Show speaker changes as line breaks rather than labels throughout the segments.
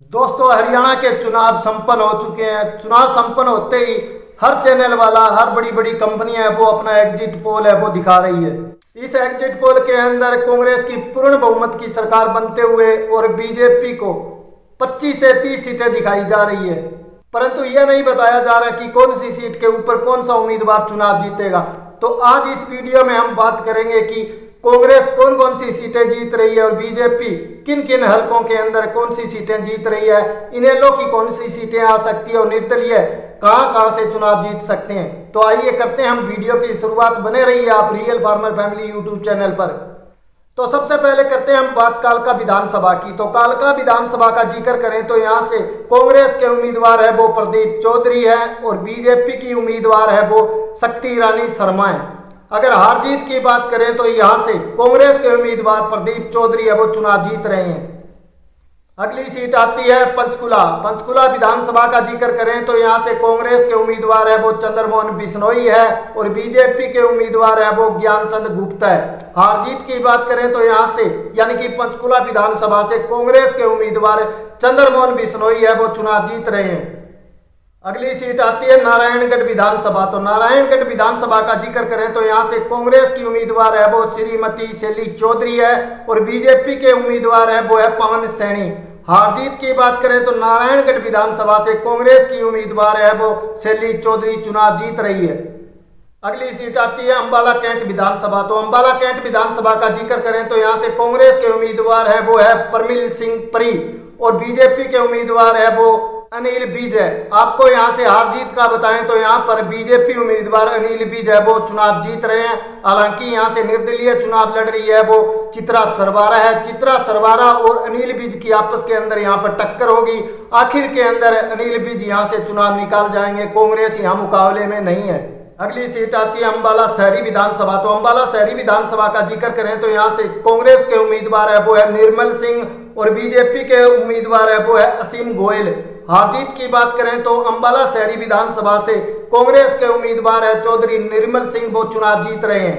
दोस्तों, हरियाणा के चुनाव संपन्न हो चुके हैं। चुनाव संपन्न होते ही हर चैनल वाला, हर बड़ी बड़ी कंपनियां है वो अपना एग्जिट पोल है वो दिखा रही है। इस एग्जिट पोल के अंदर कांग्रेस की पूर्ण बहुमत की सरकार बनते हुए और बीजेपी को 25 से 30 सीटें दिखाई जा रही है, परंतु यह नहीं बताया जा रहा कि कौन सी सीट के ऊपर कौन सा उम्मीदवार चुनाव जीतेगा। तो आज इस वीडियो में हम बात करेंगे कि कांग्रेस कौन कौन सी सीटें जीत रही है और बीजेपी किन किन हलकों के अंदर कौन सी सीटें जीत रही है, इनेलो की कौन सी सीटें आ सकती है और निर्दलीय कहां कहां से चुनाव जीत सकते हैं। तो आइए करते हैं हम वीडियो की शुरुआत। बने रहिए आप real farmer family YouTube channel पर। तो सबसे पहले करते हैं हम बात कालका विधानसभा की। तो कालका विधानसभा का जिक्र करें तो यहाँ से कांग्रेस के उम्मीदवार है वो प्रदीप चौधरी है और बीजेपी की उम्मीदवार है वो शक्ति रानी शर्मा है। अगर हार जीत की बात करें तो यहाँ से कांग्रेस के उम्मीदवार प्रदीप चौधरी है वो चुनाव जीत रहे हैं। अगली सीट आती है पंचकुला। पंचकुला विधानसभा का जिक्र करें तो यहाँ से कांग्रेस के उम्मीदवार है वो चंद्रमोहन बिश्नोई है और बीजेपी के उम्मीदवार है वो ज्ञानचंद गुप्ता है। हार जीत की बात करें तो यहाँ से यानी कि पंचकुला विधानसभा से कांग्रेस के उम्मीदवार चंद्रमोहन बिश्नोई है वो चुनाव जीत रहे हैं। अगली सीट आती है नारायणगढ़ विधानसभा। तो नारायणगढ़ विधानसभा का जिक्र करें तो यहाँ से कांग्रेस की उम्मीदवार है वो श्रीमती शैली चौधरी है और बीजेपी के उम्मीदवार है वो है पवन सैनी। हार जीत की बात करें तो नारायणगढ़ विधानसभा से कांग्रेस की उम्मीदवार है वो शैली चौधरी चुनाव जीत रही है। अगली सीट आती है अंबाला कैंट विधानसभा। तो अंबाला कैंट विधानसभा का जिक्र करें तो यहाँ से कांग्रेस के उम्मीदवार है वो है परमिल सिंह परी और बीजेपी के उम्मीदवार है वो अनिल विज है। आपको यहाँ से हार जीत का बताएं तो यहाँ पर बीजेपी उम्मीदवार अनिल विज है वो चुनाव जीत रहे हैं। हालांकि यहाँ से निर्दलीय चुनाव लड़ रही है वो चित्रा सरवारा है। चित्रा सरवारा और अनिल विज की आपस के अंदर यहाँ पर टक्कर होगी। आखिर के अंदर अनिल विज यहाँ से चुनाव निकाल जाएंगे, कांग्रेस यहाँ मुकाबले में नहीं है। अगली सीट आती है अंबाला शहरी विधानसभा। तो अंबाला शहरी विधानसभा का जिक्र करें तो यहाँ से कांग्रेस के उम्मीदवार है वो है निर्मल सिंह और बीजेपी के उम्मीदवार है वो है असीम गोयल। हार जीत की बात करें तो अंबाला शहरी विधानसभा से कांग्रेस के उम्मीदवार है चौधरी निर्मल सिंह वो चुनाव जीत रहे हैं।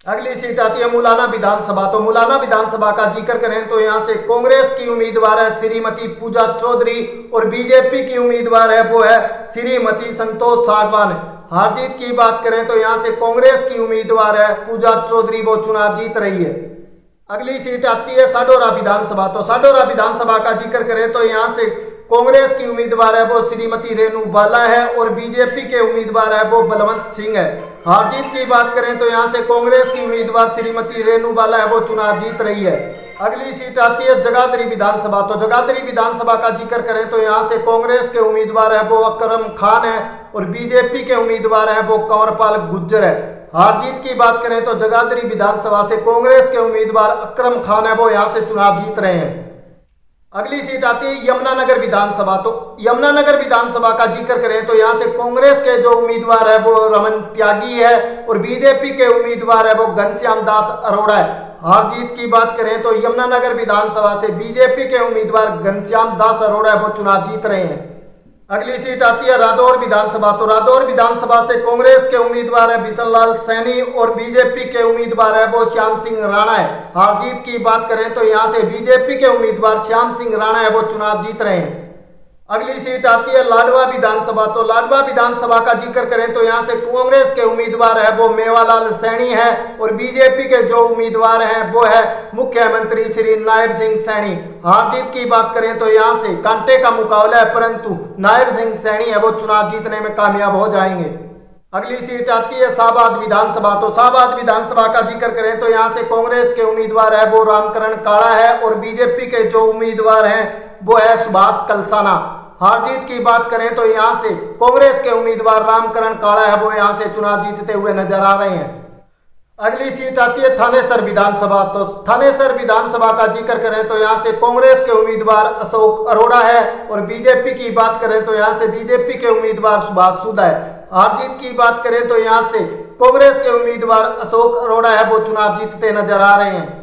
अगली सीट आती है मुलाना विधानसभा। तो मुलाना विधानसभा का जिक्र करें तो यहाँ से कांग्रेस की उम्मीदवार है श्रीमती पूजा चौधरी और बीजेपी की उम्मीदवार है वो है श्रीमती संतोष सागवान। हार जीत की बात करें तो यहाँ से कांग्रेस की उम्मीदवार है पूजा चौधरी वो चुनाव जीत रही है। अगली सीट आती है साडोरा विधानसभा। तो साडोरा विधानसभा का जिक्र करें तो यहाँ से कांग्रेस की उम्मीदवार है वो श्रीमती रेणु बाला है और बीजेपी के उम्मीदवार है वो बलवंत सिंह है। हार जीत की बात करें तो यहाँ से कांग्रेस की उम्मीदवार श्रीमती रेणु बाला है वो चुनाव जीत रही है। अगली सीट आती है जगाधरी विधानसभा। तो जगाधरी विधानसभा का जिक्र करें तो यहाँ से कांग्रेस के उम्मीदवार है वो अकरम खान है और बीजेपी के उम्मीदवार है वो कंवरपाल गुज्जर है। हार जीत की बात करें तो जगाधरी विधानसभा से कांग्रेस के उम्मीदवार अकरम खान है वो यहाँ से चुनाव जीत रहे हैं। अगली सीट आती है यमुनानगर विधानसभा। तो यमुनानगर विधानसभा का जिक्र करें तो यहाँ से कांग्रेस के जो उम्मीदवार है वो रमन त्यागी है और बीजेपी के उम्मीदवार है वो घनश्याम दास अरोड़ा है। हार जीत की बात करें तो यमुनानगर विधानसभा से बीजेपी के उम्मीदवार घनश्याम दास अरोड़ा है वो चुनाव जीत रहे हैं। अगली सीट आती है रादौर विधानसभा। तो रादौर विधानसभा से कांग्रेस के उम्मीदवार है बिशन लाल सैनी और बीजेपी के उम्मीदवार है वो श्याम सिंह राणा है। हार जीत की बात करें तो यहाँ से बीजेपी के उम्मीदवार श्याम सिंह राणा है वो चुनाव जीत रहे हैं। अगली सीट आती है लाडवा विधानसभा। तो लाडवा विधानसभा का जिक्र करें तो यहाँ से कांग्रेस के उम्मीदवार है वो मेवालाल सैनी है और बीजेपी के जो उम्मीदवार हैं वो है मुख्यमंत्री श्री नायब सिंह सैनी। हार जीत की बात करें तो यहाँ से कांटे का मुकाबला है, परंतु नायब सिंह सैनी है वो चुनाव जीतने में कामयाब हो जाएंगे। अगली सीट आती है शाहबाद विधानसभा। तो शाहबाद विधानसभा का जिक्र करें तो यहाँ से कांग्रेस के उम्मीदवार है वो रामकरण काला है और बीजेपी के जो उम्मीदवार हैं वो है सुभाष कलसाना। हार जीत की बात करें तो यहाँ से कांग्रेस के उम्मीदवार रामकरण काला है वो यहाँ से चुनाव जीतते हुए नजर आ रहे हैं। अगली सीट आती है थानेसर विधानसभा। तो थानेसर विधानसभा का जिक्र करें तो यहाँ से कांग्रेस के उम्मीदवार अशोक अरोड़ा है और बीजेपी की बात करें तो यहाँ से बीजेपी के उम्मीदवार सुभाष सूद है। हार जीत की बात करें तो यहाँ से कांग्रेस के उम्मीदवार अशोक अरोड़ा है वो चुनाव जीतते नजर आ रहे हैं।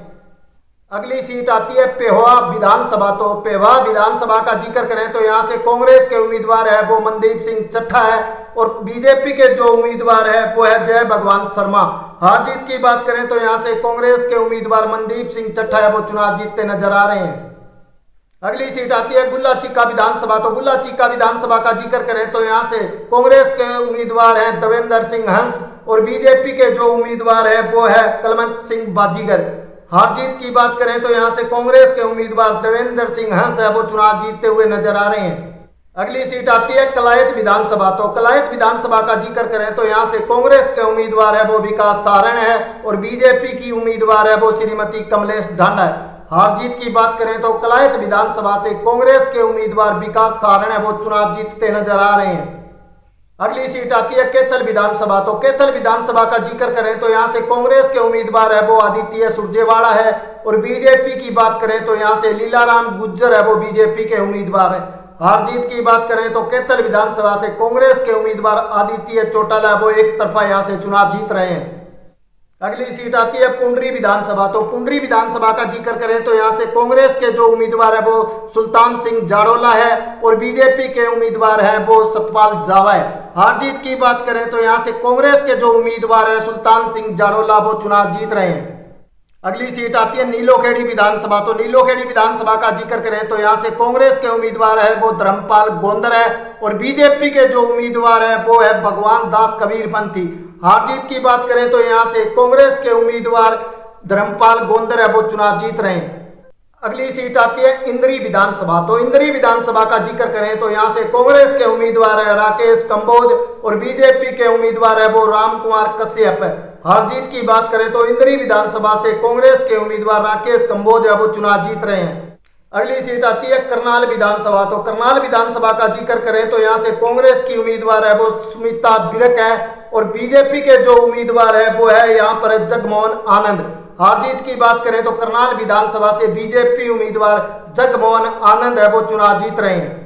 अगली सीट आती है पेहोवा विधानसभा। तो पेहोवा विधानसभा का जिक्र करें तो यहाँ से कांग्रेस के उम्मीदवार है वो मनदीप सिंह चट्ठा है और बीजेपी के जो उम्मीदवार है वो है जय भगवान शर्मा। हार जीत की बात करें तो यहाँ से कांग्रेस के उम्मीदवार मनदीप सिंह चट्ठा है वो चुनाव जीतते नजर आ रहे हैं। अगली सीट आती है गुल्ला चिक्का विधानसभा। तो गुल्ला चिक्का विधानसभा का जिक्र करें तो यहाँ से कांग्रेस के उम्मीदवार हैं देवेंद्र सिंह हंस और बीजेपी के जो उम्मीदवार है वो है कलवंत सिंह बाजीगर। हार जीत की बात करें तो यहाँ से कांग्रेस के उम्मीदवार देवेंद्र सिंह हंस है वो चुनाव जीतते हुए नजर आ रहे हैं। अगली सीट आती है कलायत विधानसभा। तो कलायत विधानसभा का जिक्र करें तो यहाँ से कांग्रेस के उम्मीदवार है वो विकास सारण है और बीजेपी की उम्मीदवार है वो श्रीमती कमलेश ढांडा है। हार जीत की बात करें तो कलायत विधानसभा से कांग्रेस के उम्मीदवार विकास सारण है वो चुनाव जीतते नजर आ रहे हैं। अगली सीट आती है कैथल विधानसभा। तो कैथल विधानसभा का जिक्र करें तो यहाँ से कांग्रेस के उम्मीदवार है वो आदित्य सुरजेवाला है और बीजेपी की बात करें तो यहाँ से लीलाराम गुज्जर है वो बीजेपी के उम्मीदवार है। हार जीत की बात करें तो कैथल विधानसभा से कांग्रेस के उम्मीदवार आदित्य चौटाला वो एक तरफा यहाँ से चुनाव जीत रहे हैं। अगली सीट आती है पुंडरी विधानसभा। तो पुंडरी विधानसभा का जिक्र करें तो यहाँ से कांग्रेस के जो उम्मीदवार है वो सुल्तान सिंह जाड़ोला है और बीजेपी के उम्मीदवार है वो सतपाल जावा है। हार जीत की बात करें तो यहाँ से कांग्रेस के जो उम्मीदवार है सुल्तान सिंह जाड़ोला वो चुनाव जीत रहे हैं। अगली सीट आती है नीलोखेड़ी विधानसभा। तो नीलोखेड़ी विधानसभा का जिक्र करें तो यहाँ से कांग्रेस के उम्मीदवार है वो धर्मपाल गोंदर है और बीजेपी के जो उम्मीदवार है वो है भगवान दास कबीरपंथी। हार जीत की बात करें तो यहाँ से कांग्रेस के उम्मीदवार धर्मपाल गोंदर है वो चुनाव जीत रहे हैं। अगली सीट आती है इंद्री विधानसभा। तो इंद्री विधानसभा का जिक्र करें तो यहाँ से कांग्रेस के उम्मीदवार है राकेश कंबोज और बीजेपी के उम्मीदवार है वो राम कुमार कश्यप है। हार जीत की बात करें तो इंद्री विधानसभा से कांग्रेस के उम्मीदवार राकेश कंबोज है वो चुनाव जीत रहे हैं। अगली सीट आती है करनाल विधानसभा। तो करनाल विधानसभा का जिक्र करें तो यहाँ से कांग्रेस की उम्मीदवार है वो सुमिता बिरक है और बीजेपी के जो उम्मीदवार है वो है यहाँ पर जगमोहन आनंद। हार जीत की बात करें तो करनाल विधानसभा से बीजेपी उम्मीदवार जगमोहन आनंद है वो चुनाव जीत रहे हैं।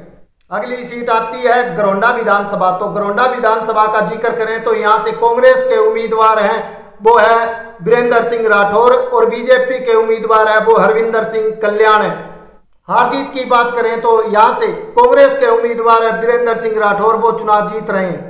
अगली सीट आती है गरौंडा विधानसभा। तो गरौंडा विधानसभा का जिक्र करें तो यहाँ से कांग्रेस के उम्मीदवार हैं वो है वीरेंद्र सिंह राठौर और बीजेपी के उम्मीदवार है वो हरविंदर सिंह कल्याण है। हार जीत की बात करें तो यहाँ से कांग्रेस के उम्मीदवार है वीरेंद्र सिंह राठौर वो चुनाव जीत रहे हैं।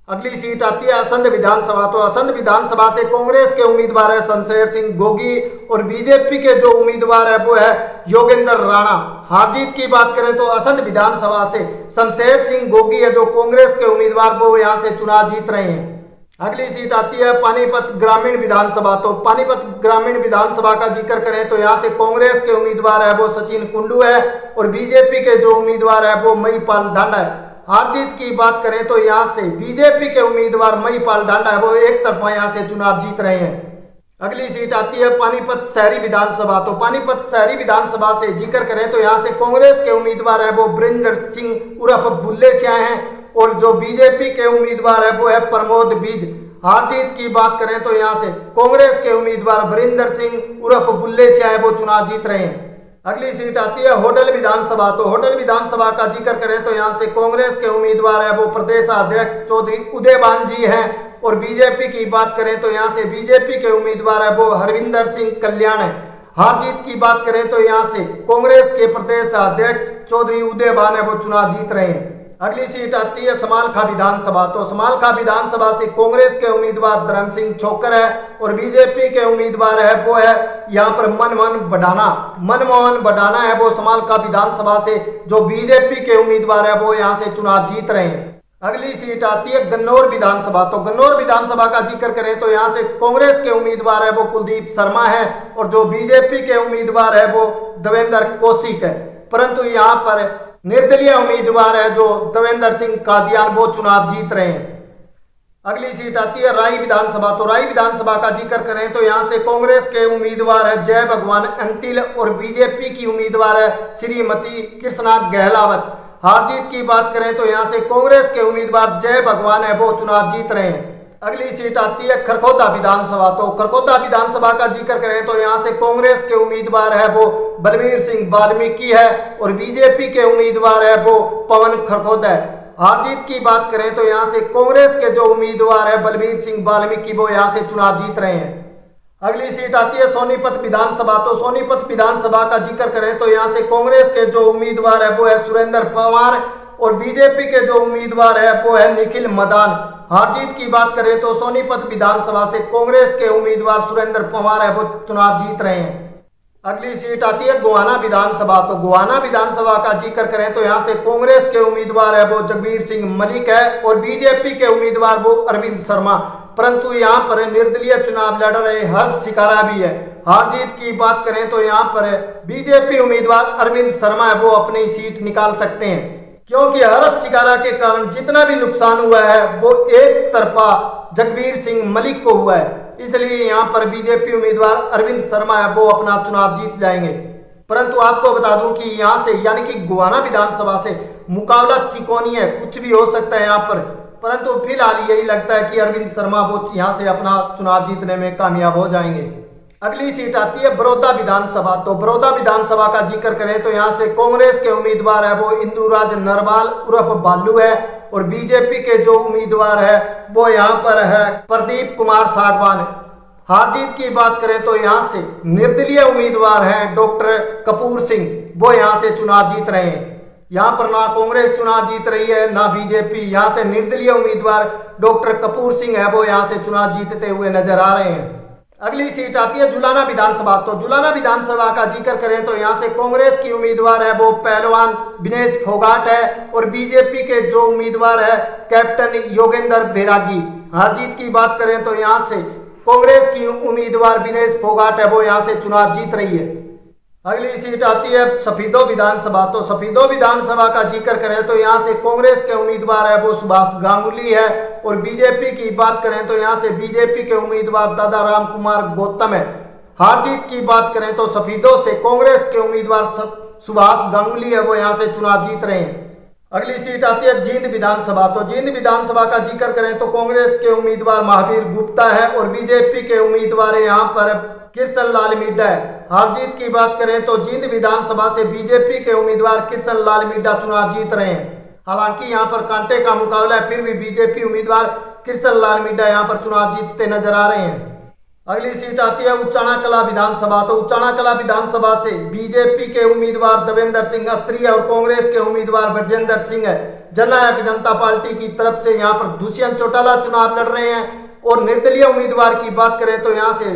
अगली सीट आती है असंध विधानसभा। तो असंध विधानसभा से कांग्रेस के उम्मीदवार है शमशेर सिंह गोगी और बीजेपी के जो उम्मीदवार है वो है योगेंद्र राणा। हार जीत की बात करें तो असंध विधानसभा से शमशेर सिंह गोगी है जो कांग्रेस के उम्मीदवार वो यहाँ से चुनाव जीत रहे हैं। अगली सीट आती है पानीपत ग्रामीण विधानसभा। तो पानीपत ग्रामीण विधानसभा का जिक्र करें तो यहाँ से कांग्रेस के उम्मीदवार है वो सचिन कुंडू है और बीजेपी के जो उम्मीदवार है वो महिपाल ढांडा है। हार जीत की बात करें तो यहाँ से बीजेपी के उम्मीदवार महिपाल ढांडा है वो एक तरफा यहाँ से चुनाव जीत रहे हैं। अगली सीट आती है पानीपत शहरी विधानसभा। तो पानीपत शहरी विधानसभा से जिक्र करें तो यहाँ से कांग्रेस के उम्मीदवार है वो बरिंदर सिंह उर्फ बुल्ले शाह हैं और जो बीजेपी के उम्मीदवार है वो है प्रमोद बीज। हार जीत की बात करें तो यहाँ से कांग्रेस के उम्मीदवार बरिंदर सिंह उर्फ बुल्ले शाह है वो चुनाव जीत रहे हैं। अगली सीट आती है होडल विधानसभा। तो होडल विधानसभा का जिक्र करें तो यहाँ से कांग्रेस के उम्मीदवार है वो प्रदेश अध्यक्ष चौधरी उदयभान जी हैं और बीजेपी की बात करें तो यहाँ से बीजेपी के उम्मीदवार है वो हरविंदर सिंह कल्याण है। हार जीत की बात करें तो यहाँ से कांग्रेस के प्रदेश अध्यक्ष चौधरी उदयभान है वो चुनाव जीत रहे हैं। अगली सीट आती है समालखा विधानसभा। तो समालखा विधानसभा से कांग्रेस के उम्मीदवार धर्म सिंह छोकर है और बीजेपी के उम्मीदवार है वो है यहाँ पर मनमोहन बडाना है वो समालखा विधानसभा से जो बीजेपी के उम्मीदवार है वो यहाँ से चुनाव जीत रहे हैं। अगली सीट आती है गन्नौर विधानसभा। तो गन्नौर विधानसभा का जिक्र करें तो यहाँ से कांग्रेस के उम्मीदवार है वो कुलदीप शर्मा है और जो बीजेपी के उम्मीदवार है वो देवेंद्र कौशिक है, परंतु यहाँ पर निर्दलीय उम्मीदवार है जो देवेंद्र सिंह कादियान वो चुनाव जीत रहे हैं। अगली सीट आती है राई विधानसभा। तो राई विधानसभा का जिक्र करें तो यहाँ से कांग्रेस के उम्मीदवार है जय भगवान अंतिल और बीजेपी की उम्मीदवार है श्रीमती कृष्णा गहलावत। हार जीत की बात करें तो यहाँ से कांग्रेस के उम्मीदवार जय भगवान है वो चुनाव जीत रहे हैं। अगली सीट आती है खरखोदा विधानसभा। तो खरखोदा विधानसभा का जिक्र करें तो यहाँ से कांग्रेस के उम्मीदवार है वो बलबीर सिंह वाल्मीकि है और बीजेपी के उम्मीदवार है वो पवन खरखोदा है। हार जीत की बात करें तो यहाँ से कांग्रेस के जो उम्मीदवार है बलबीर सिंह वाल्मीकि वो यहाँ से चुनाव जीत रहे हैं। अगली सीट आती है सोनीपत विधानसभा। तो सोनीपत विधानसभा का जिक्र करें तो यहाँ से कांग्रेस के जो उम्मीदवार है वो है सुरेंद्र पवार और बीजेपी के जो उम्मीदवार है वो है निखिल मदान। हार जीत की बात करें तो सोनीपत विधानसभा से कांग्रेस के उम्मीदवार सुरेंद्र पवार है वो चुनाव जीत रहे हैं। अगली सीट आती है गोहाना विधानसभा। तो गोहाना विधानसभा का जिक्र करें तो यहाँ से कांग्रेस के उम्मीदवार है वो जगबीर सिंह मलिक है और बीजेपी के उम्मीदवार वो अरविंद शर्मा। परंतु यहाँ पर निर्दलीय चुनाव लड़ रहे हर्ष शिकारा भी है। हार जीत की बात करें तो यहाँ पर बीजेपी उम्मीदवार अरविंद शर्मा है वो अपनी सीट निकाल सकते हैं, क्योंकि हर्ष शिकारा के कारण जितना भी नुकसान हुआ है वो एक तरफा जगबीर सिंह मलिक को हुआ है। इसलिए यहाँ पर बीजेपी उम्मीदवार अरविंद शर्मा है वो अपना चुनाव जीत जाएंगे। परंतु आपको बता दूं कि यहाँ से यानी कि गोहाना विधानसभा से मुकाबला त्रिकोणीय है, कुछ भी हो सकता है यहाँ पर। परंतु फिलहाल यही लगता है कि अरविंद शर्मा वो यहाँ से अपना चुनाव जीतने में कामयाब हो जाएंगे। अगली सीट आती है बड़ौदा विधानसभा। तो बड़ौदा विधानसभा का जिक्र करें तो यहाँ से कांग्रेस के उम्मीदवार है वो इंदुराज नरवाल उर्फ बालू है और बीजेपी के जो उम्मीदवार है वो यहाँ पर है प्रदीप कुमार सागवान। हार जीत की बात करें तो यहाँ से निर्दलीय उम्मीदवार हैं डॉक्टर कपूर सिंह, वो यहाँ से चुनाव जीत रहे हैं। यहाँ पर ना कांग्रेस चुनाव जीत रही है ना बीजेपी, यहाँ से निर्दलीय उम्मीदवार डॉक्टर कपूर सिंह है वो यहाँ से चुनाव जीतते हुए नजर आ रहे हैं। अगली सीट आती है जुलाना विधानसभा। तो जुलाना विधानसभा का जिक्र करें तो यहाँ से कांग्रेस की उम्मीदवार है वो पहलवान विनेश फोगाट है और बीजेपी के जो उम्मीदवार है कैप्टन योगेंद्र बैरागी। हार जीत की बात करें तो यहाँ से कांग्रेस की उम्मीदवार विनेश फोगाट है वो यहाँ से चुनाव जीत रही है। अगली सीट आती है सफीदो विधानसभा। तो सफीदो विधानसभा का जिक्र करें तो यहाँ से कांग्रेस के उम्मीदवार है वो सुभाष गांगुली है और बीजेपी की बात करें तो यहाँ से बीजेपी के उम्मीदवार दादा राम कुमार गौतम है। हार जीत की बात करें तो सफीदो से कांग्रेस के उम्मीदवार सुभाष गांगुली है वो यहाँ से चुनाव जीत रहे हैं। अगली सीट आती है जींद विधानसभा। तो जींद विधानसभा का जिक्र करें तो कांग्रेस के उम्मीदवार महावीर गुप्ता है और बीजेपी के उम्मीदवार यहाँ पर कृष्ण लाल मिड्डा है। हार जीत की बात करें तो जींद विधानसभा से बीजेपी के उम्मीदवार कृष्ण लाल मिड्डा चुनाव जीत रहे हैं। हालांकि यहाँ पर कांटे का मुकाबला है, फिर भी बीजेपी उम्मीदवार कृष्ण लाल मिड्डा यहाँ पर चुनाव जीतते नजर आ रहे हैं। अगली सीट आती है उचाना कला विधानसभा। तो उचाना कला विधानसभा से बीजेपी के उम्मीदवार देवेंद्र सिंह अत्री है और कांग्रेस के उम्मीदवार ब्रजेंद्र सिंह है। जननायक जनता पार्टी की तरफ से यहाँ पर दुष्यंत चौटाला चुनाव लड़ रहे हैं और निर्दलीय उम्मीदवार की बात करें तो यहाँ से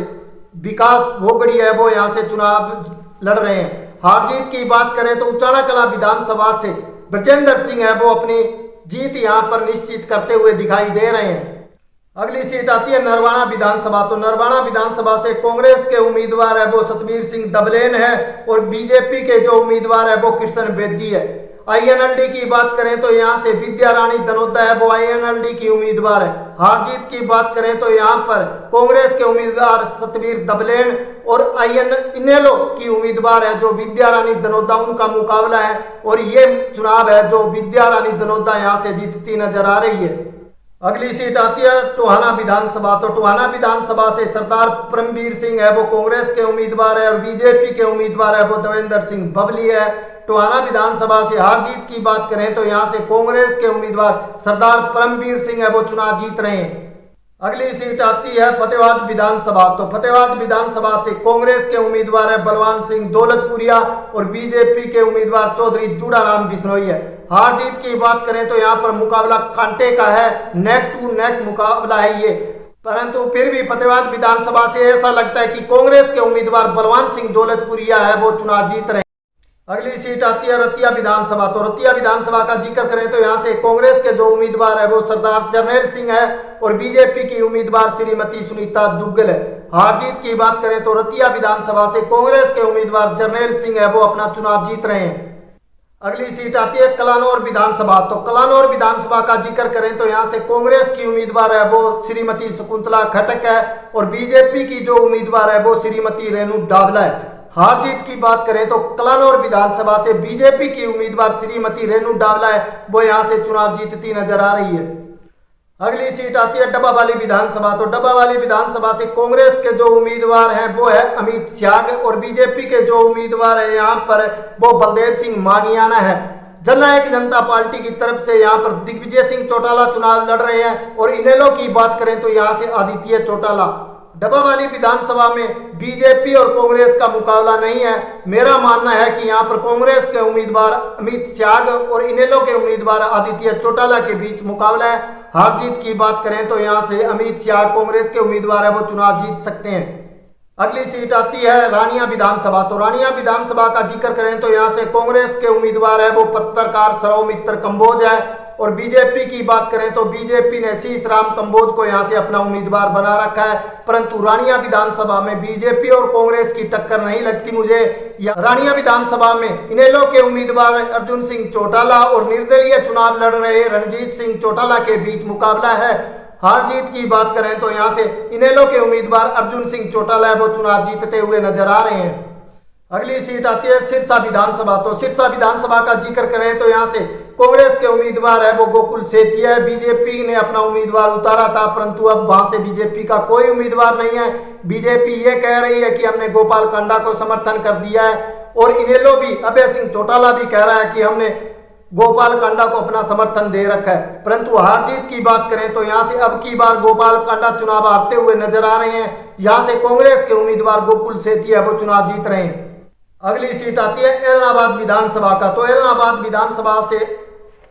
विकास भोगड़ी है वो यहाँ से चुनाव लड़ रहे हैं। हार जीत की बात करें तो उचाना कला विधानसभा से ब्रजेंद्र सिंह है वो अपनी जीत यहाँ पर निश्चित करते हुए दिखाई दे रहे हैं। अगली सीट आती है नरवाना विधानसभा। तो नरवाना विधानसभा से कांग्रेस के उम्मीदवार है वो सतबीर सिंह दबलेन है और बीजेपी के जो उम्मीदवार है वो कृष्ण बेदी है। आईएनएलडी की बात करें तो यहाँ से विद्या रानी दनोदा है वो आईएनएलडी की उम्मीदवार है। हार जीत की बात करें तो यहाँ पर कांग्रेस के उम्मीदवार सतबीर दबलेन और इनेलो की उम्मीदवार है जो विद्या रानी दनोदा, उनका मुकाबला है और ये चुनाव है जो विद्या रानी दनोदा यहाँ से जीतती नजर आ रही है। अगली सीट आती है टोहाना विधानसभा। तो टोहाना विधानसभा से सरदार परमवीर सिंह है वो कांग्रेस के उम्मीदवार है और बीजेपी के उम्मीदवार है वो देवेंद्र सिंह बबली है। टोहाना विधानसभा से हार जीत की बात करें तो यहाँ से कांग्रेस के उम्मीदवार सरदार परमवीर सिंह है वो चुनाव जीत रहे हैं। अगली सीट आती है फतेहाबाद विधानसभा। तो फतेहाबाद विधानसभा से कांग्रेस के उम्मीदवार है बलवान सिंह दौलतपुरिया और बीजेपी के उम्मीदवार चौधरी दूड़ाराम बिश्नोई है। हार जीत की बात करें तो यहाँ पर मुकाबला कांटे का है, नेक टू नेक मुकाबला है ये। परंतु फिर भी फतेहाबाद विधानसभा से ऐसा लगता है कि कांग्रेस के उम्मीदवार बलवान सिंह दौलतपुरिया है वो चुनाव जीत रहे हैं। अगली सीट आती है रतिया विधानसभा। तो रतिया विधानसभा का जिक्र करें तो यहाँ से कांग्रेस के जो उम्मीदवार है वो सरदार जरनैल सिंह है और बीजेपी की उम्मीदवार श्रीमती सुनीता दुग्गल है। हार जीत की बात करें तो रतिया विधानसभा से कांग्रेस के उम्मीदवार जरनैल सिंह है वो अपना चुनाव जीत रहे हैं। अगली सीट आती है कलानौर विधानसभा। तो कलानौर विधानसभा का जिक्र करें तो यहाँ से कांग्रेस की उम्मीदवार है वो श्रीमती शकुंतला खटक है और बीजेपी की जो उम्मीदवार है वो श्रीमती रेणु डावला है। हार जीत की बात करें तो कलानौर विधानसभा से बीजेपी की उम्मीदवार श्रीमती रेणु डावला है वो यहाँ से चुनाव जीतती नजर आ रही है। अगली सीट आती है डब्बा वाली विधानसभा। तो डब्बा वाली विधानसभा से कांग्रेस के जो उम्मीदवार हैं वो है अमित स्याग और बीजेपी के जो उम्मीदवार है यहाँ पर वो बलदेव सिंह मानियाना है। जननायक जनता पार्टी की तरफ से यहाँ पर दिग्विजय सिंह चौटाला चुनाव लड़ रहे हैं और इनेलो की बात करें तो यहाँ से आदित्य चौटाला। डब्बा वाली विधानसभा में बीजेपी और कांग्रेस का मुकाबला नहीं है। मेरा मानना है कि यहाँ पर कांग्रेस के उम्मीदवार अमित स्याग और इनेलो के उम्मीदवार आदित्य चौटाला के बीच मुकाबला है। हार जीत की बात करें तो यहाँ से अमित स्याग कांग्रेस के उम्मीदवार है वो चुनाव जीत सकते हैं। अगली सीट आती है रानिया विधानसभा। तो रानिया विधानसभा का जिक्र करें तो यहाँ से कांग्रेस के उम्मीदवार है वो पत्रकार सौमित्र कंबोज है, और बीजेपी की बात करें तो बीजेपी ने शीश राम कंबोज को यहाँ से अपना उम्मीदवार बना रखा है। परंतु रानिया विधानसभा में बीजेपी और कांग्रेस की टक्कर नहीं लगती मुझे। रानिया विधानसभा में इनेलो के उम्मीदवार अर्जुन सिंह चौटाला और निर्दलीय चुनाव लड़ रहे रणजीत सिंह चौटाला के बीच मुकाबला है। हार जीत की बात करें तो यहाँ से इनेलो के उम्मीदवार अर्जुन सिंह चौटाला वो चुनाव जीतते हुए नजर आ रहे हैं। अगली सीट आती है सिरसा विधानसभा। तो सिरसा विधानसभा का जिक्र करें तो यहाँ से कांग्रेस के उम्मीदवार है वो गोकुल सेतिया है। बीजेपी ने अपना उम्मीदवार उतारा था, परंतु अब वहां से बीजेपी का कोई उम्मीदवार नहीं है। बीजेपी ये कह रही है कि हमने गोपाल कांडा को समर्थन कर दिया है, और इनेलो भी अभय सिंह चौटाला भी कह रहा है कि हमने गोपाल कांडा को अपना समर्थन दे रखा है। परंतु हार जीत की बात करें तो यहाँ से अब की बार गोपाल कांडा चुनाव हारते हुए नजर आ रहे हैं। यहाँ से कांग्रेस के उम्मीदवार गोकुल सेतिया वो चुनाव जीत रहे हैं। अगली सीट आती है एलनाबाद विधानसभा का। तो एलनाबाद विधानसभा से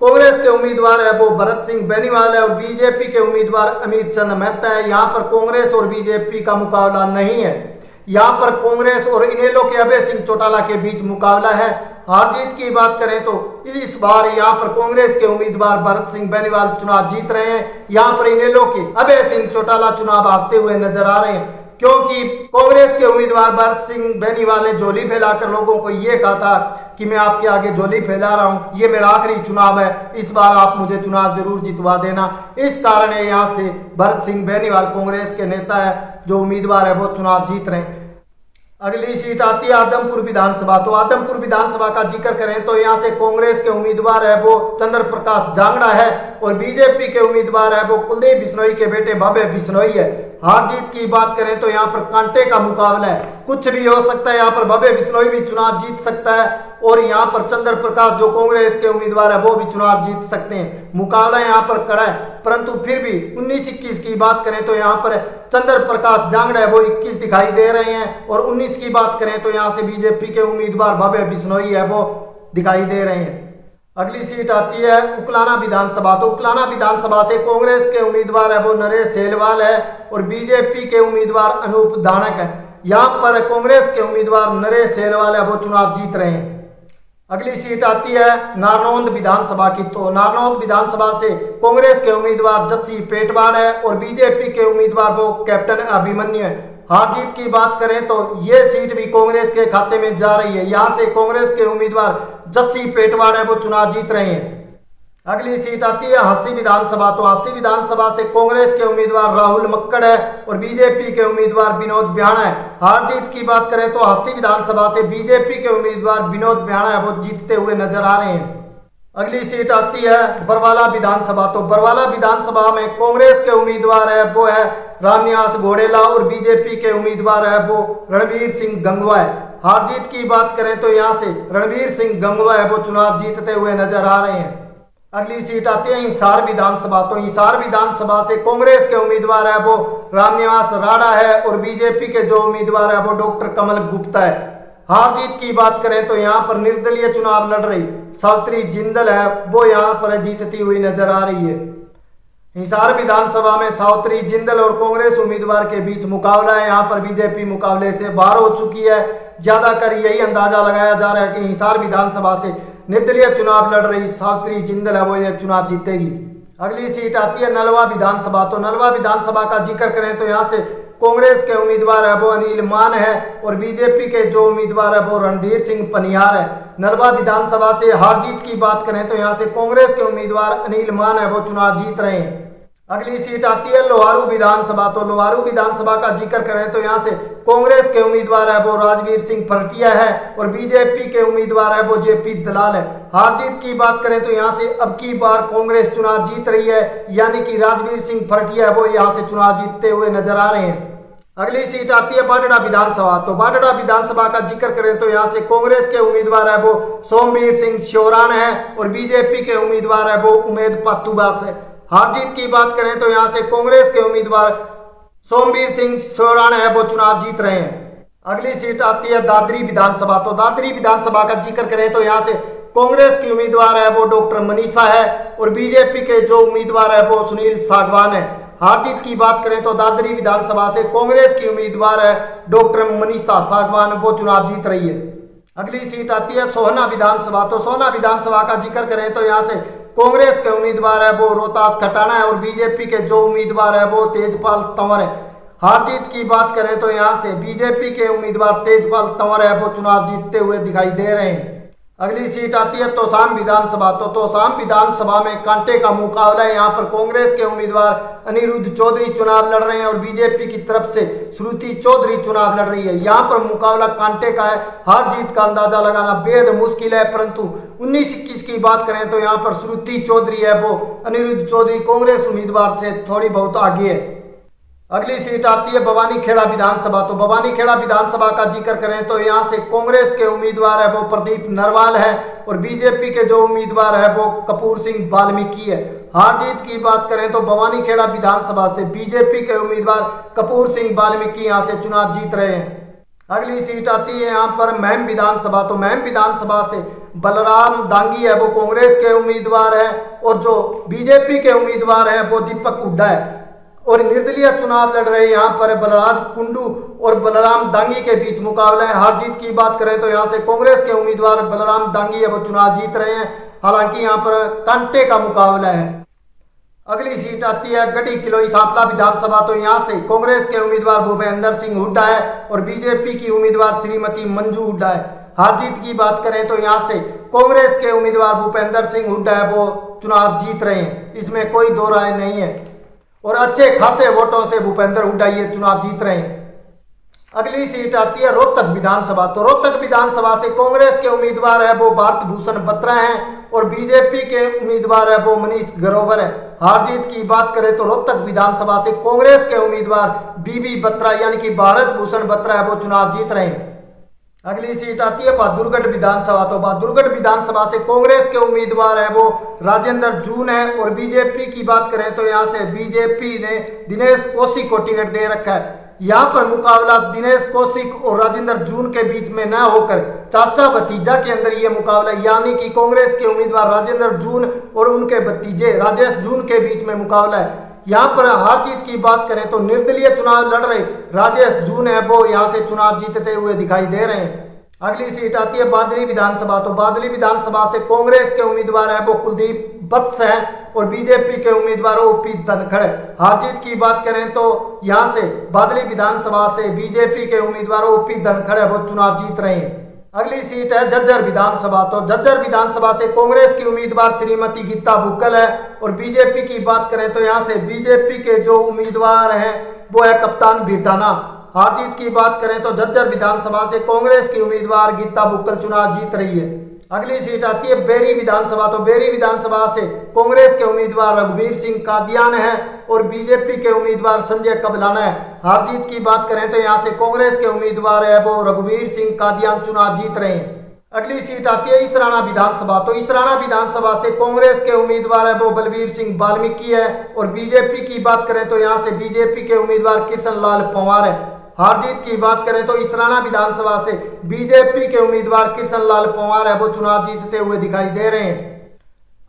कांग्रेस के उम्मीदवार है वो भरत सिंह बेनीवाल है, और बीजेपी के उम्मीदवार अमित चंद मेहता है। यहाँ पर कांग्रेस और बीजेपी का मुकाबला नहीं है, यहाँ पर कांग्रेस और इनेलो के अभय सिंह चौटाला के बीच मुकाबला है। हार जीत की बात करें तो इस बार यहाँ पर कांग्रेस के उम्मीदवार भरत सिंह बेनीवाल चुनाव जीत रहे हैं। यहाँ पर इनेलो के अभय सिंह चौटाला चुनाव हारते हुए नजर आ रहे हैं, क्योंकि कांग्रेस के उम्मीदवार भरत सिंह बेनीवाल ने झोली फैलाकर लोगों को ये कहा था कि मैं आपके आगे झोली फैला रहा हूं, ये मेरा आखिरी चुनाव है, इस बार आप मुझे चुनाव जरूर जितवा देना। इस कारण है यहाँ से भरत सिंह बेनीवाल कांग्रेस के नेता है जो उम्मीदवार है वो चुनाव जीत रहे हैं। अगली सीट आती है आदमपुर विधानसभा। तो आदमपुर विधानसभा का जिक्र करें तो यहाँ से कांग्रेस के उम्मीदवार है वो चंद्र प्रकाश जांगड़ा है, और बीजेपी के उम्मीदवार है वो कुलदीप बिश्नोई के बेटे भव्य बिश्नोई है। हार जीत की बात करें तो यहाँ पर कांटे का मुकाबला है, कुछ भी हो सकता है। यहाँ पर भव्य बिश्नोई भी चुनाव जीत सकता है, और यहाँ पर चंद्र प्रकाश जो कांग्रेस के उम्मीदवार है वो भी चुनाव जीत सकते हैं। मुकाबला यहाँ पर कड़ा है, परंतु फिर भी 19-21 की बात करें तो यहाँ पर चंद्र प्रकाश जांगड़ा है वो 21 दिखाई दे रहे हैं, और 19 की बात करें तो यहाँ से बीजेपी के उम्मीदवार भव्य बिश्नोई है वो दिखाई दे रहे हैं। अगली सीट आती है उकलाना विधानसभा। तो उकलाना विधानसभा से कांग्रेस के उम्मीदवार है वो नरेश सेलवाल है, और बीजेपी के उम्मीदवार अनूप धानक है। यहाँ पर कांग्रेस के उम्मीदवार नरेश सेलवाल है वो चुनाव जीत रहे हैं। अगली सीट आती है नारनौंद विधानसभा की। तो नारनौंद विधानसभा से कांग्रेस के उम्मीदवार जस्सी पेटवाड़ है, और बीजेपी के उम्मीदवार वो कैप्टन अभिमन्यु है। हार जीत की बात करें तो ये सीट भी कांग्रेस के खाते में जा रही है, यहाँ से कांग्रेस के उम्मीदवार जस्सी पेटवाड़ है वो चुनाव जीत रहे हैं। अगली सीट आती है हंसी विधानसभा। तो हंसी विधानसभा से कांग्रेस के उम्मीदवार राहुल मक्कड़ है, और बीजेपी के उम्मीदवार विनोद ब्याणा है। हार जीत की बात करें तो हंसी विधानसभा से बीजेपी के उम्मीदवार विनोद ब्याणा है वो जीतते हुए नजर आ रहे हैं। अगली सीट आती है बरवाला विधानसभा। तो बरवाला विधानसभा में कांग्रेस के उम्मीदवार है वो है रामनिवास घोड़ेला, और बीजेपी के उम्मीदवार है वो रणवीर सिंह गंगवा है। हार जीत की बात करें तो यहाँ से रणवीर सिंह गंगवा है वो चुनाव जीतते हुए नजर आ रहे हैं। अगली सीट आती है हिसार विधानसभा। तो हिसार विधानसभा से कांग्रेस के उम्मीदवार है वो रामनिवास राणा है, और बीजेपी के जो उम्मीदवार है वो डॉक्टर कमल गुप्ता है। हार जीत की बात करें तो यहाँ पर निर्दलीय चुनाव लड़ रही सावित्री जिंदल है वो यहाँ पर जीतती हुई नजर आ रही है। हिसार विधानसभा में सावित्री जिंदल और कांग्रेस उम्मीदवार के बीच मुकाबला है। यहाँ पर बीजेपी मुकाबले से बाहर हो चुकी है। ज्यादातर यही अंदाजा लगाया जा रहा है कि हिसार विधानसभा से निर्दलीय चुनाव लड़ रही सावित्री जिंदल है वो यह चुनाव जीतेगी। अगली सीट आती है नलवा विधानसभा। तो नलवा विधानसभा का जिक्र करें तो यहाँ से कांग्रेस के उम्मीदवार है वो अनिल मान है, और बीजेपी के जो उम्मीदवार है वो रणधीर सिंह पनियार है। नलवा विधानसभा से हार जीत की बात करें तो यहाँ से कांग्रेस के उम्मीदवार अनिल मान है वो चुनाव जीत रहे हैं। अगली सीट आती है लोहारू विधानसभा। तो लोहारू विधानसभा का जिक्र करें तो यहाँ से कांग्रेस के उम्मीदवार है वो राजवीर सिंह फरटिया है, और बीजेपी के उम्मीदवार है वो जेपी दलाल है। हार जीत की बात करें तो यहाँ से अब की बार कांग्रेस चुनाव जीत रही है, यानी कि राजवीर सिंह फरटिया है वो यहाँ से चुनाव जीतते हुए नजर आ रहे हैं। अगली सीट आती है बाडड़ा विधानसभा। तो बाडड़ा विधानसभा का जिक्र करें तो यहाँ से कांग्रेस के उम्मीदवार है वो सोमवीर सिंह शोरान है, और बीजेपी के उम्मीदवार है वो उमेद पातुबास है। हार जीत की बात करें तो यहाँ से कांग्रेस के उम्मीदवार सोमवीर सिंह शोरान है वो चुनाव जीत रहे हैं। अगली सीट आती है दादरी विधानसभा। तो दादरी विधानसभा का जिक्र करें तो यहाँ से कांग्रेस की उम्मीदवार है वो डॉक्टर मनीषा है, और बीजेपी के जो उम्मीदवार है वो सुनील सागवान है। हार जीत की बात करें तो दादरी विधानसभा से कांग्रेस की उम्मीदवार है डॉक्टर मनीषा सागवान, वो चुनाव जीत रही है। अगली सीट आती है सोहना विधानसभा। तो सोहना विधानसभा का जिक्र करें तो यहाँ से कांग्रेस के उम्मीदवार है वो रोहतास खटाना है और बीजेपी के जो उम्मीदवार है वो तेजपाल तंवर है। हार जीत की बात करें तो यहाँ से बीजेपी के उम्मीदवार तेजपाल तंवर है वो चुनाव जीतते हुए दिखाई दे रहे हैं। अगली सीट आती है तोशाम विधानसभा। तो तोशाम विधानसभा में कांटे का मुकाबला है। यहाँ पर कांग्रेस के उम्मीदवार अनिरुद्ध चौधरी चुनाव लड़ रहे हैं और बीजेपी की तरफ से श्रुति चौधरी चुनाव लड़ रही है। यहाँ पर मुकाबला कांटे का है। हार जीत का अंदाजा लगाना बेहद मुश्किल है, परंतु 19-21 की बात करें तो यहाँ पर श्रुति चौधरी है वो अनिरुद्ध चौधरी कांग्रेस उम्मीदवार से थोड़ी बहुत आगे है। अगली सीट आती है बवानीखेड़ा विधानसभा। तो बवानीखेड़ा विधानसभा का जिक्र करें तो यहाँ से कांग्रेस के उम्मीदवार है वो प्रदीप नरवाल है और बीजेपी के जो उम्मीदवार है वो कपूर सिंह वाल्मीकि है। हार जीत की बात करें तो बवानीखेड़ा विधानसभा से बीजेपी के उम्मीदवार कपूर सिंह वाल्मीकि यहाँ से चुनाव जीत रहे हैं। अगली सीट आती है यहाँ पर महम विधानसभा। तो महम विधानसभा से बलराम दांगी है वो कांग्रेस के उम्मीदवार है और जो बीजेपी के उम्मीदवार है वो दीपक हुड्डा है और निर्दलीय चुनाव लड़ रहे हैं। यहाँ पर बलराज कुंडू और बलराम दांगी के बीच मुकाबला है। हार जीत की बात करें तो यहाँ से कांग्रेस के उम्मीदवार बलराम दांगी है वो चुनाव जीत रहे हैं, हालांकि यहाँ पर कांटे का मुकाबला है। अगली सीट आती है गढ़ी किलोई सांपला विधानसभा। तो यहाँ से कांग्रेस के उम्मीदवार भूपेंद्र सिंह हुड्डा है और बीजेपी की उम्मीदवार श्रीमती मंजू हुड्डा है। हार जीत की बात करें तो यहाँ से कांग्रेस के उम्मीदवार भूपेंद्र सिंह हुड्डा है वो चुनाव जीत रहे हैं, इसमें कोई दो राय नहीं है और अच्छे खासे वोटों से भूपेंद्र हुड्डा ये चुनाव जीत रहे हैं। अगली सीट आती है रोहतक विधानसभा। तो रोहतक विधानसभा से कांग्रेस के उम्मीदवार है वो भारत भूषण बत्रा हैं और बीजेपी के उम्मीदवार है वो मनीष ग्रोवर है। हार जीत की बात करें तो रोहतक विधानसभा से कांग्रेस के उम्मीदवार बीबी बत्रा यानी कि भारत भूषण बत्रा है वो चुनाव जीत रहे हैं। अगली सीट आती है बहादुरगढ़ विधानसभा। तो बहादुरगढ़ विधानसभा से कांग्रेस के उम्मीदवार है वो राजेंद्र जून है और बीजेपी की बात करें तो यहाँ से बीजेपी ने दिनेश कौशिक को टिकट दे रखा है। यहाँ पर मुकाबला दिनेश कौशिक और राजेंद्र जून के बीच में न होकर चाचा भतीजा के अंदर ये मुकाबला यानी कि कांग्रेस के उम्मीदवार राजेंद्र जून और उनके भतीजे राजेश जून के बीच में मुकाबला है। यहाँ पर हार जीत की बात करें तो निर्दलीय चुनाव लड़ रहे राजेश जून है वो यहाँ से चुनाव जीतते हुए दिखाई दे रहे हैं। अगली सीट आती है बादली विधानसभा। तो बादली विधानसभा से कांग्रेस के उम्मीदवार है वो कुलदीप वत्स है और बीजेपी के उम्मीदवार ओपी धनखड़ है। हार जीत की बात करें तो यहाँ से बादली विधानसभा से बीजेपी के उम्मीदवार ओपी धनखड़ है वो चुनाव जीत रहे हैं। अगली सीट है झज्जर विधानसभा। तो झज्जर विधानसभा से कांग्रेस की उम्मीदवार श्रीमती गीता बुक्कल है और बीजेपी की बात करें तो यहाँ से बीजेपी के जो उम्मीदवार हैं वो है कप्तान बिरधाना। हार जीत की बात करें तो झज्जर विधानसभा से कांग्रेस की उम्मीदवार गीता बुक्कल चुनाव जीत रही है। अगली सीट आती है बेरी विधानसभा। तो बेरी विधानसभा से कांग्रेस के उम्मीदवार रघुवीर सिंह कादियान है और बीजेपी के उम्मीदवार संजय कबलाना है। हार जीत की बात करें तो यहाँ से कांग्रेस के उम्मीदवार है वो रघुवीर सिंह कादियान चुनाव जीत रहे हैं। अगली सीट आती है इसराना विधानसभा। तो इसराना विधानसभा से कांग्रेस के उम्मीदवार है वो बलबीर सिंह वाल्मीकि है और बीजेपी की बात करें तो यहाँ से बीजेपी के उम्मीदवार कृष्ण लाल पंवार है। हार जीत की बात करें तो इसराना विधानसभा से बीजेपी के उम्मीदवार कृष्ण लाल पंवार है वो चुनाव जीतते हुए दिखाई दे रहे हैं।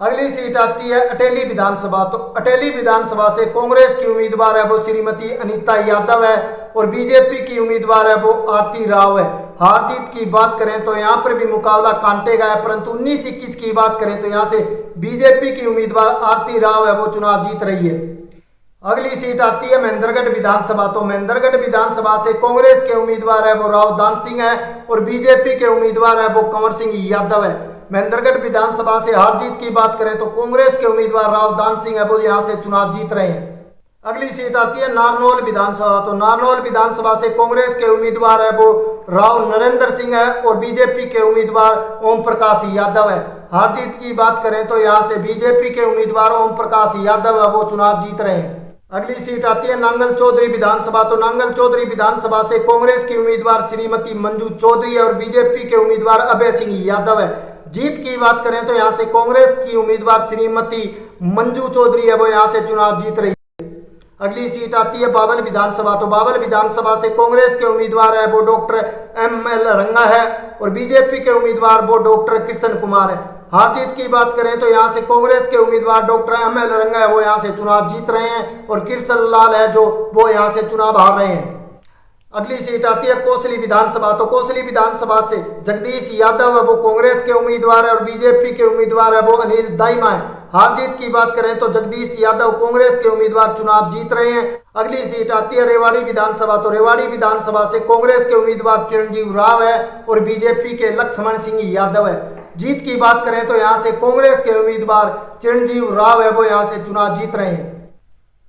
अगली सीट आती है अटेली विधानसभा। तो अटेली विधानसभा से कांग्रेस की उम्मीदवार है वो श्रीमती अनीता यादव है और बीजेपी की उम्मीदवार है वो आरती राव है। हार जीत की बात करें तो यहाँ पर भी मुकाबला कांटे का है, परंतु 19-21 की बात करें तो यहाँ से बीजेपी की उम्मीदवार आरती राव है वो चुनाव जीत रही है। अगली सीट आती है महेंद्रगढ़ विधानसभा। तो महेंद्रगढ़ विधानसभा से कांग्रेस के उम्मीदवार है वो राव दान सिंह है और बीजेपी के उम्मीदवार है वो कंवर सिंह यादव है। महेंद्रगढ़ विधानसभा से हार जीत की बात करें तो कांग्रेस के उम्मीदवार राव दान सिंह है वो यहाँ से चुनाव जीत रहे हैं। अगली सीट आती है नारनौल विधानसभा। तो नारनौल विधानसभा से कांग्रेस के उम्मीदवार है वो राव नरेंद्र सिंह है और बीजेपी के उम्मीदवार ओम प्रकाश यादव है। हार जीत की बात करें तो यहाँ से बीजेपी के उम्मीदवार ओम प्रकाश यादव है वो चुनाव जीत रहे हैं। अगली सीट आती है नांगल चौधरी विधानसभा। तो नांगल चौधरी विधानसभा से कांग्रेस की उम्मीदवार श्रीमती मंजू चौधरी है और बीजेपी के उम्मीदवार अभय सिंह यादव है। जीत की बात करें तो यहाँ से कांग्रेस की उम्मीदवार श्रीमती मंजू चौधरी है वो यहाँ से चुनाव जीत रही है। अगली सीट आती है बावल विधानसभा। तो बावल विधानसभा से कांग्रेस के उम्मीदवार है वो डॉक्टर ML रंगा है और बीजेपी के उम्मीदवार वो डॉक्टर कृष्ण कुमार है। हार जीत की बात करें तो यहाँ से कांग्रेस के उम्मीदवार डॉक्टर ML रंगा है, वो यहाँ से चुनाव जीत रहे हैं और कृष्ण लाल है जो वो यहाँ से चुनाव हार रहे हैं। अगली सीट आती है कोसली विधानसभा। तो कोसली विधानसभा से जगदीश यादव है वो कांग्रेस के उम्मीदवार है और बीजेपी के उम्मीदवार है वो अनिल दाइमा है। हार जीत की बात करें तो जगदीश यादव कांग्रेस के उम्मीदवार चुनाव जीत रहे हैं। अगली सीट आती है रेवाड़ी विधानसभा। तो रेवाड़ी विधानसभा से कांग्रेस के उम्मीदवार चिरंजीव राव है और बीजेपी के लक्ष्मण सिंह यादव है। जीत की बात करें तो यहाँ से कांग्रेस के उम्मीदवार चिरंजीव राव है वो यहाँ से चुनाव जीत रहे हैं।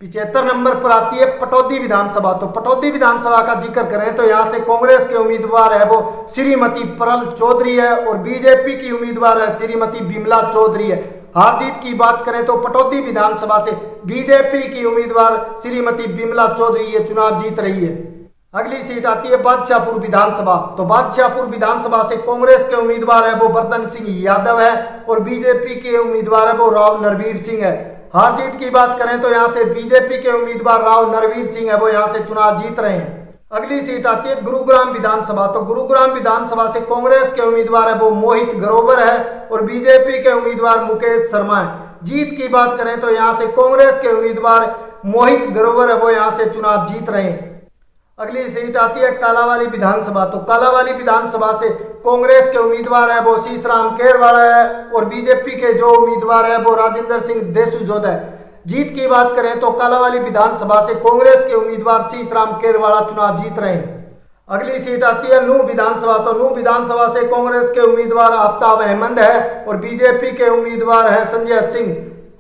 75 नंबर पर आती है पटौदी विधानसभा। तो पटौदी विधानसभा का जिक्र करें तो यहाँ से कांग्रेस के उम्मीदवार है वो श्रीमती परल चौधरी है और बीजेपी की उम्मीदवार है श्रीमती बिमला चौधरी है। हार जीत की बात करें तो पटौदी विधानसभा से बीजेपी की उम्मीदवार श्रीमती बिमला चौधरी ये चुनाव जीत रही है। अगली सीट आती है बादशाहपुर विधानसभा। तो बादशाहपुर विधानसभा से कांग्रेस के उम्मीदवार है वो वर्धन सिंह यादव है और बीजेपी के उम्मीदवार है वो राव नरवीर सिंह है। हार जीत की बात करें तो यहाँ से बीजेपी के उम्मीदवार राव नरवीर सिंह है वो यहाँ से चुनाव जीत रहे हैं। अगली सीट आती है गुरुग्राम विधानसभा। तो गुरुग्राम विधानसभा से कांग्रेस के उम्मीदवार है वो मोहित ग्रोवर है और बीजेपी के उम्मीदवार मुकेश शर्मा है। जीत की बात करें तो यहाँ से कांग्रेस के उम्मीदवार मोहित ग्रोवर है वो यहाँ से चुनाव जीत रहे हैं। अगली सीट आती है कालावाली विधानसभा। तो कालावाली विधानसभा से कांग्रेस के उम्मीदवार है वो शीशराम केरवाला है और बीजेपी के जो उम्मीदवार है वो राजेंद्र सिंह देशुजोध है। जीत की बात करें तो कालावाली विधानसभा से कांग्रेस के उम्मीदवार शीशराम केरवाला चुनाव जीत रहे हैं। अगली सीट आती है नूह विधानसभा। तो नूह विधानसभा से कांग्रेस के उम्मीदवार आफ्ताब अहमद है और बीजेपी के उम्मीदवार है संजय सिंह।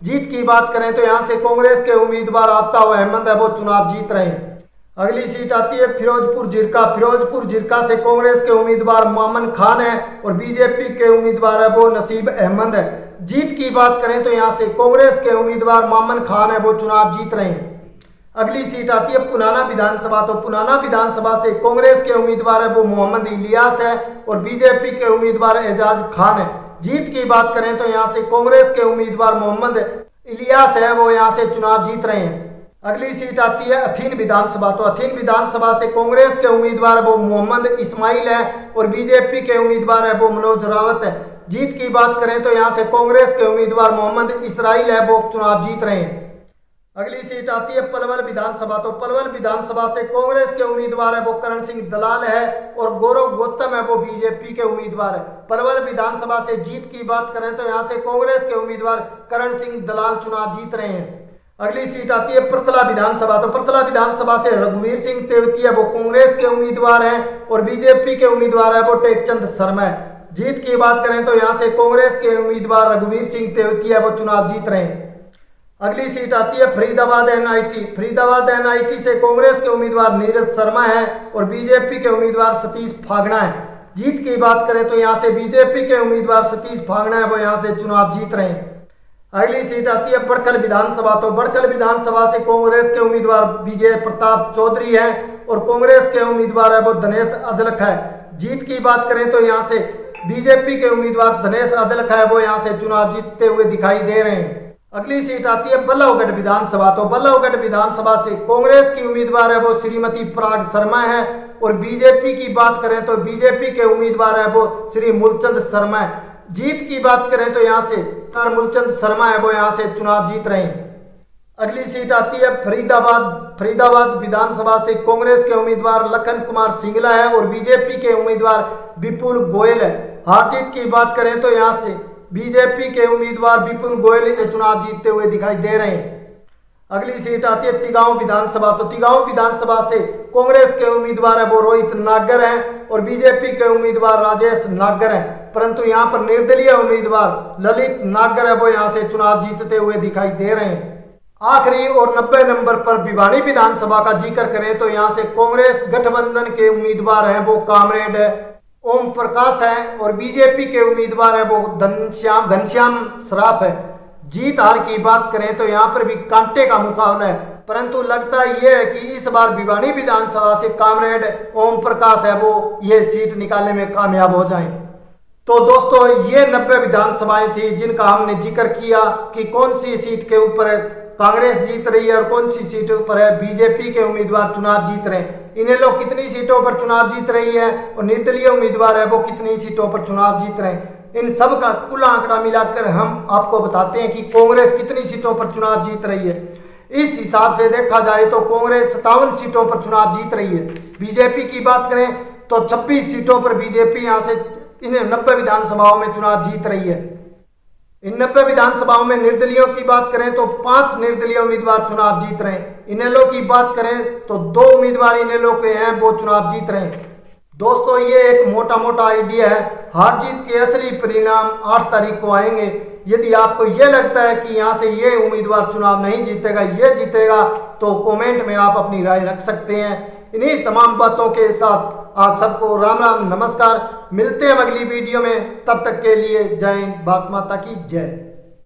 जीत की बात करें तो यहाँ से कांग्रेस के उम्मीदवार आफ्ताब अहमद है वो चुनाव जीत रहे हैं। अगली सीट आती है फिरोजपुर जिरका। फिरोजपुर जिरका से कांग्रेस के उम्मीदवार मामन खान है और बीजेपी के उम्मीदवार है वो नसीब अहमद है। जीत की बात करें तो यहाँ से कांग्रेस के उम्मीदवार मामन खान है वो चुनाव जीत रहे हैं। अगली सीट आती है पुनाना विधानसभा। तो पुनाना विधानसभा से कांग्रेस के उम्मीदवार है वो मोहम्मद इलियास है और बीजेपी के उम्मीदवार एजाज खान है। जीत की बात करें तो यहाँ से कांग्रेस के उम्मीदवार मोहम्मद इलियास है वो यहाँ से चुनाव जीत रहे हैं। अगली सीट आती है अथीन विधानसभा। तो अथीन विधानसभा से कांग्रेस के उम्मीदवार वो मोहम्मद इस्माइल है और बीजेपी के उम्मीदवार है वो मनोज रावत है। जीत की बात करें तो यहाँ से कांग्रेस के उम्मीदवार मोहम्मद इसराइल है वो चुनाव जीत रहे हैं। अगली सीट आती है पलवल विधानसभा। तो पलवल विधानसभा से कांग्रेस के उम्मीदवार है वो करण सिंह दलाल है और गौरव गौतम है वो बीजेपी के उम्मीदवार है। पलवल विधानसभा से जीत की बात करें तो यहाँ से कांग्रेस के उम्मीदवार करण सिंह दलाल चुनाव जीत रहे हैं। अगली सीट आती है पृथला विधानसभा। तो पृथला विधानसभा से रघुवीर सिंह तेवतिया वो कांग्रेस के उम्मीदवार हैं और बीजेपी के उम्मीदवार है वो टेकचंद शर्मा है। जीत की बात करें तो यहाँ से कांग्रेस के उम्मीदवार रघुवीर सिंह तेवतिया वो चुनाव जीत रहे हैं। अगली सीट आती है फरीदाबाद NIT। फरीदाबाद NIT से कांग्रेस के उम्मीदवार नीरज शर्मा है और बीजेपी के उम्मीदवार सतीश फागना है। जीत की बात करें तो यहाँ से बीजेपी के उम्मीदवार सतीश फागना है वो यहाँ से चुनाव जीत रहे हैं। अगली सीट आती है बड़खल विधानसभा। तो बड़खल विधानसभा से कांग्रेस के उम्मीदवार विजय प्रताप चौधरी है और कांग्रेस के उम्मीदवार है वो धनेश अदलख है। जीत की बात करें तो यहाँ से बीजेपी के उम्मीदवार धनेश अदलख है वो यहाँ से चुनाव जीतते हुए दिखाई दे रहे हैं। अगली सीट आती है बल्लभगढ़ विधानसभा। तो बल्लभगढ़ विधानसभा से कांग्रेस की उम्मीदवार है वो श्रीमती पराग शर्मा है और बीजेपी की बात करें तो बीजेपी के उम्मीदवार है वो श्री मूलचंद शर्मा है। जीत की बात करें तो यहाँ से मूलचंद शर्मा है वो यहाँ से चुनाव जीत रहे हैं। अगली सीट आती है फरीदाबाद विधानसभा से कांग्रेस के उम्मीदवार लखन कुमार सिंगला है और बीजेपी के उम्मीदवार विपुल गोयल है। हार जीत की बात करें तो यहाँ से बीजेपी के उम्मीदवार विपुल गोयल इस चुनाव जीतते हुए दिखाई दे रहे हैं। अगली सीट आती है तिगांव विधानसभा। तो तिगांव विधानसभा से कांग्रेस के उम्मीदवार है वो रोहित नागर है और बीजेपी के उम्मीदवार राजेश नागर है, परंतु यहाँ पर निर्दलीय उम्मीदवार ललित नागर है वो यहाँ से चुनाव जीतते हुए दिखाई दे रहे हैं। आखिरी और 90 नंबर पर भिवानी विधानसभा का जिक्र करें तो यहाँ से कांग्रेस गठबंधन के उम्मीदवार हैं वो कामरेड ओम प्रकाश है और बीजेपी के उम्मीदवार है वो घनश्याम सराफ है। जीत हार की बात करें तो यहाँ पर भी कांटे का मुकाबला है, परंतु लगता यह है कि इस बार भिवानी विधानसभा से कामरेड ओम प्रकाश है वो ये सीट निकालने में कामयाब हो जाएं। तो दोस्तों ये 90 विधानसभाएं थी जिनका हमने जिक्र किया कि कौन सी सीट के ऊपर कांग्रेस जीत रही है और कौन सी सीटों पर है बीजेपी के उम्मीदवार चुनाव जीत रहे हैं। इन्हें लोग कितनी सीटों पर चुनाव जीत रही है और निर्दलीय उम्मीदवार है वो कितनी सीटों पर चुनाव जीत रहे हैं। इन सब का कुल आंकड़ा मिलाकर हम आपको बताते हैं कि कांग्रेस कितनी सीटों पर चुनाव जीत रही है। इस हिसाब से देखा जाए तो कांग्रेस 57 सीटों पर चुनाव जीत रही है। बीजेपी की बात करें तो 26 सीटों पर बीजेपी यहाँ से इन 90 विधानसभाओं में चुनाव जीत रही है। इन 90 विधानसभाओं में निर्दलीयों की बात करें तो 5 निर्दलीय उम्मीदवार चुनाव जीत रहे हैं। इनेलो की बात करें तो 2 उम्मीदवार इनेलो के हैं, वो चुनाव जीत रहे हैं। दोस्तों, ये एक मोटा मोटा आइडिया है। हार जीत के असली परिणाम 8 तारीख को आएंगे। यदि आपको ये लगता है कि यहाँ से ये उम्मीदवार चुनाव नहीं जीतेगा, ये जीतेगा, तो कमेंट में आप अपनी राय रख सकते हैं। इन्हीं तमाम बातों के साथ आप सबको राम राम नमस्कार। मिलते हैं अगली वीडियो में, तब तक के लिए जय हिंद, भारत माता की जय।